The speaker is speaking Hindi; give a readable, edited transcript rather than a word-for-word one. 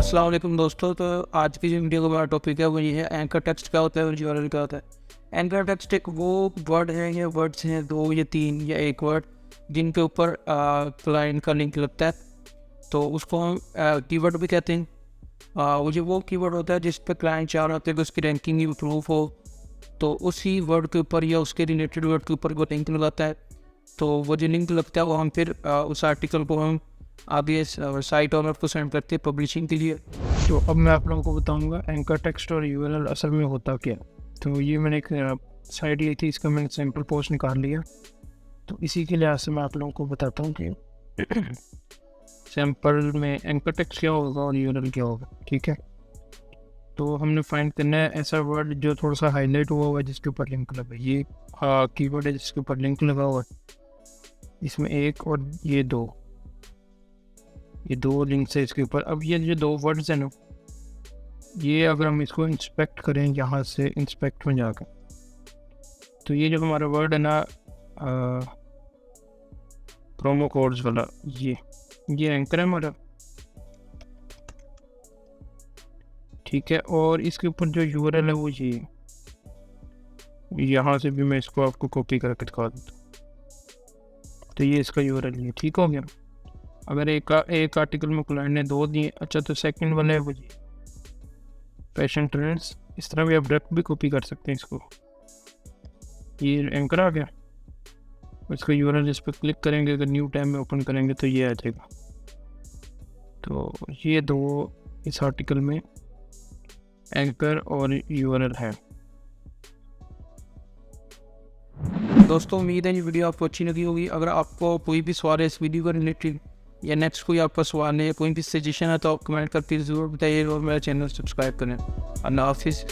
अस्सलाम वालेकुम दोस्तों। तो आज की जो वीडियो का हमारा टॉपिक है वो ये है एंकर टेक्स्ट क्या होता है और यूआरएल क्या होता है। एंकर टेक्स्ट एक वो वर्ड है या वर्ड्स हैं, 2 या 3 या एक वर्ड, जिनके ऊपर क्लाइंट का लिंक लगता है, तो उसको हम कीवर्ड भी कहते हैं। वो कीवर्ड होता है जिस पर क्लाइंट चाह रहा होता है कि उसकी रैंकिंग इम्प्रूव हो, तो उसी वर्ड के ऊपर या उसके रिलेटेड वर्ड के ऊपर वो लिंक लगाता है। तो वो जो लिंक लगता है वो हम फिर उस आर्टिकल को हम आगे साइट ऑनर को सेंड करते हैं पब्लिशिंग के लिए। तो अब मैं आप लोगों को बताऊंगा एंकर टेक्स्ट और यूआरएल असल में होता क्या। तो ये मैंने एक साइट ये थी, इसका मैंने सैम्पल पोस्ट निकाल लिया। तो इसी के लिहाज से मैं आप लोगों को बताता हूँ कि सैम्पल में एंकर टेक्स्ट क्या होगा और यूआरएल क्या होगा। ठीक है, तो हमने फाइंड करना है ऐसा वर्ड जो थोड़ा सा हाईलाइट हुआ हुआ है जिसके ऊपर लिंक लगा। ये कीवर्ड है जिसके ऊपर लिंक लगा हुआ है। इसमें एक और ये दो लिंक्स है इसके ऊपर। अब ये जो 2 वर्ड्स हैं ना, ये अगर हम इसको इंस्पेक्ट करें यहाँ से इंस्पेक्ट में जाकर, तो ये जो हमारा वर्ड है ना प्रोमो कोड्स वाला, ये एंकर है हमारा। ठीक है, और इसके ऊपर जो यूआरएल है वो ये, यहाँ से भी मैं इसको आपको कॉपी करके दिखा देता हूँ। तो ये इसका यूआरएल है। ठीक हो गया। अगर एक आर्टिकल में क्लाइंट ने 2 दिए, अच्छा, तो सेकंड वाला है वो जी फैशन ट्रेंड्स। इस तरह भी आप डायरेक्ट भी कॉपी कर सकते हैं इसको। ये एंकर आ गया, इसका यूआरएल इस पर क्लिक करेंगे, अगर न्यू टैब में ओपन करेंगे तो ये आ जाएगा। तो ये 2 इस आर्टिकल में एंकर और यूआरएल है। दोस्तों उम्मीद है ये वीडियो आपको अच्छी लगी होगी। अगर आपको कोई भी सवाल है इस वीडियो का रिलेटेड या नेक्स्ट कोई आपका सवाल है या कोई भी सजेशन है तो आप कमेंट करके ज़रूर बताइए और मेरा चैनल सब्सक्राइब करें। अल्लाह हाफिज़।